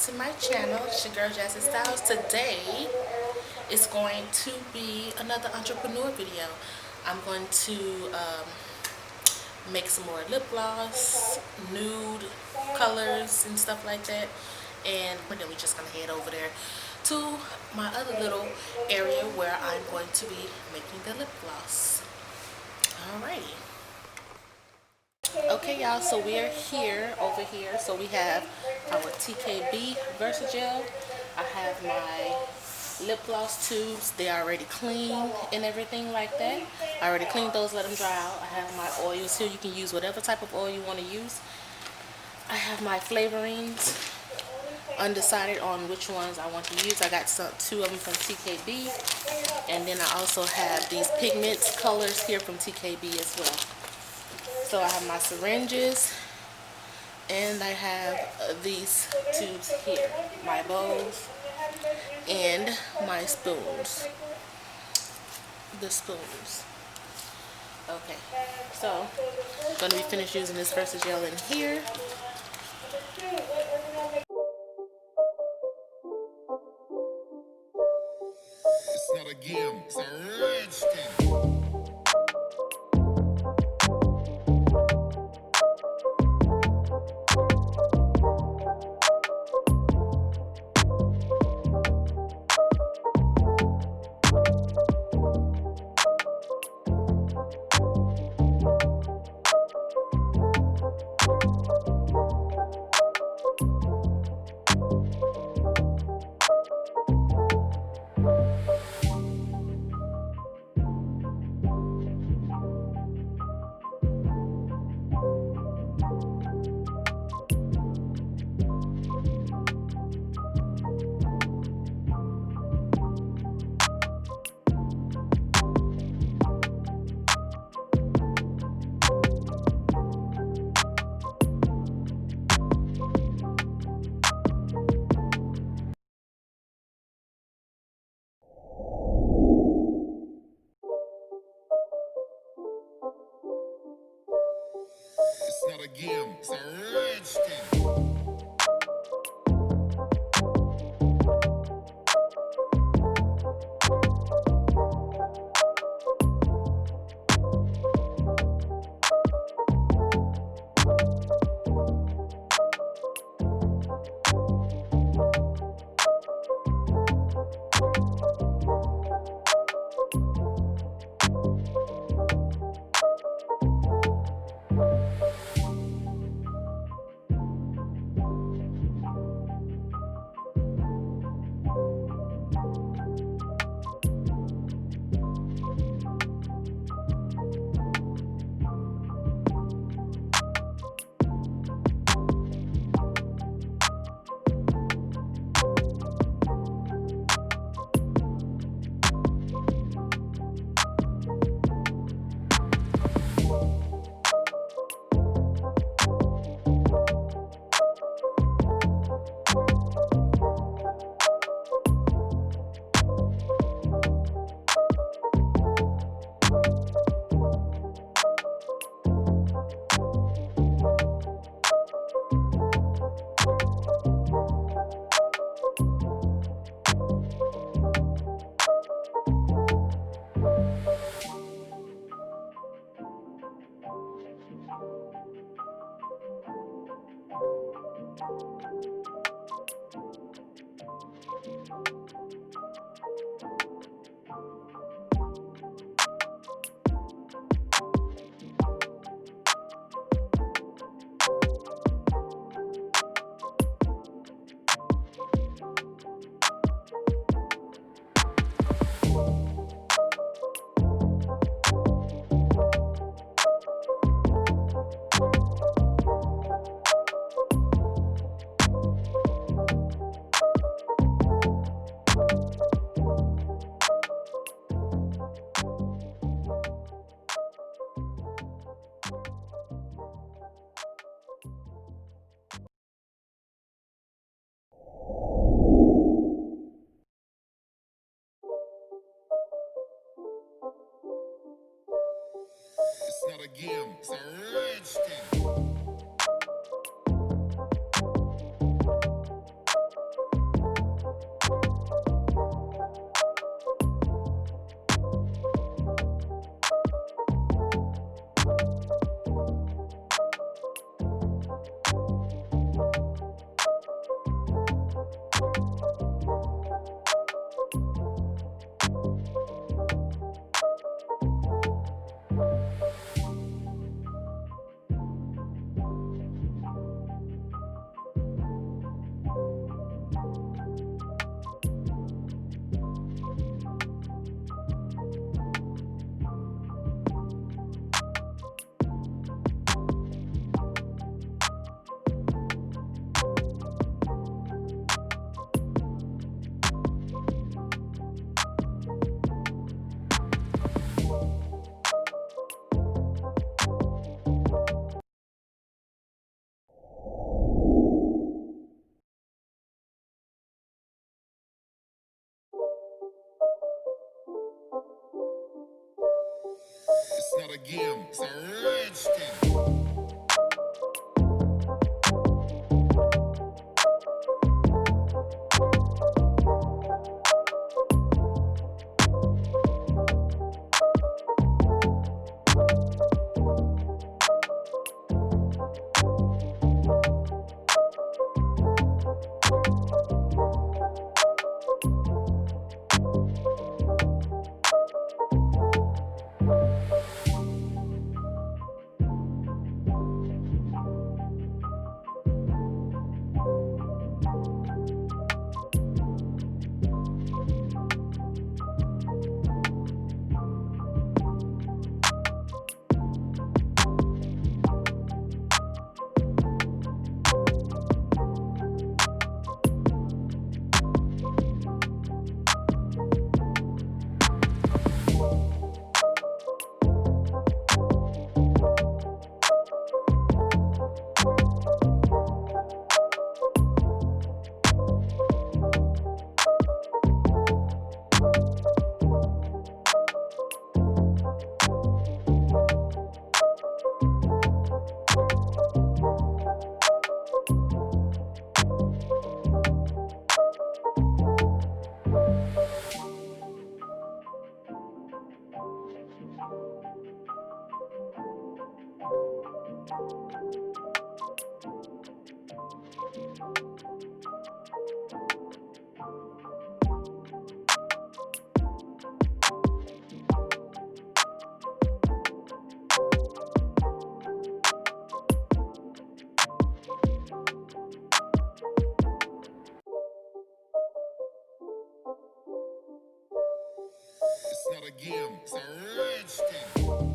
to my channel. It's your girl Jazzie Styles. Today is going to be another entrepreneur video. I'm going to make some more lip gloss, nude colors and stuff like that, and then we're just gonna head over there to my other little area where I'm going to be making the lip gloss. Alrighty. Okay, y'all, so we're here, over here. So we have our TKB Versagel. I have my lip gloss tubes. They're already clean and everything like that. I already cleaned those, let them dry out. I have my oils here. You can use whatever type of oil you want to use. I have my flavorings. Undecided on which ones I want to use. I got two of them from TKB. And then I also have these pigments, colors here from TKB as well. So I have my syringes, and I have these tubes here, my bowls, and my spoons, the spoons. Okay, so I'm going to be finished using this Versagel in here. It's not a game, it's a rich thing. It's not a game, it's a rich thing. It's not a game, it's a rich thing. not a game, it's a rich thing. It's not a game, it's a rich thing.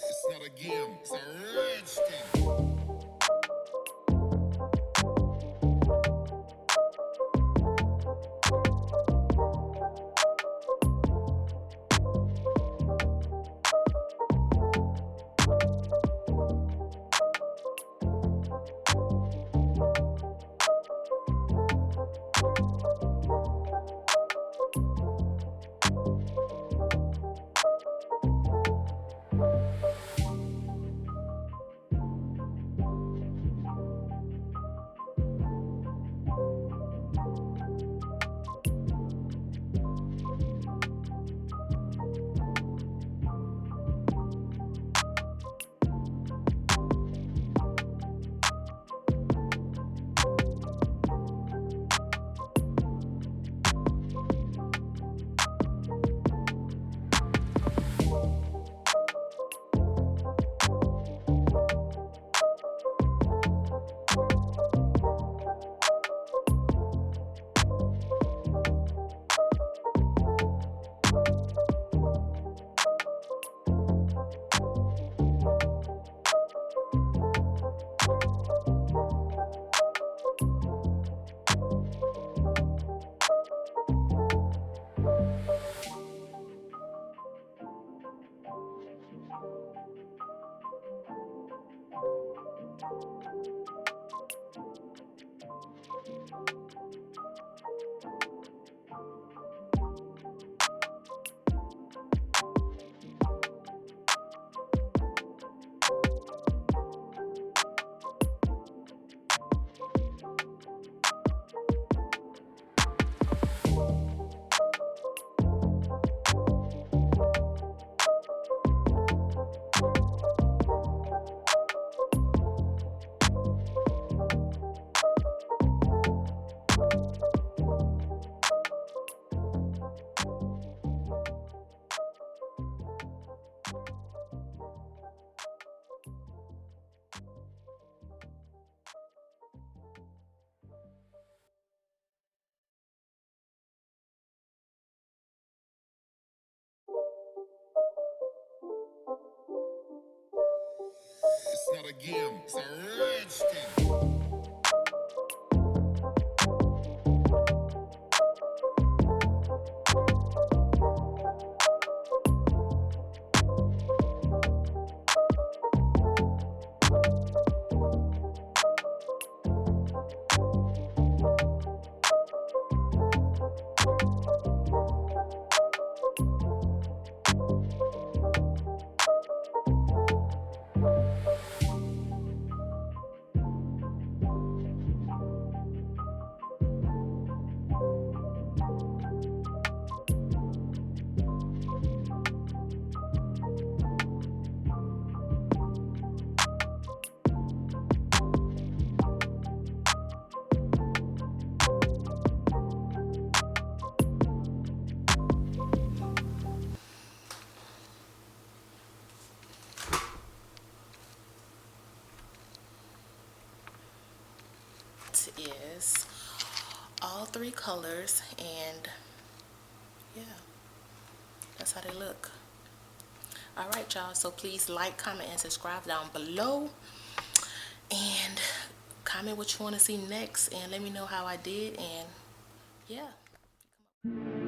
It's not a game, it's a rich thing. It's not a game, it's a rich thing. Is all three colors, and yeah, that's how they look. All right, y'all, so please like, comment, and subscribe down below, and comment what you want to see next, and let me know how I did. And yeah.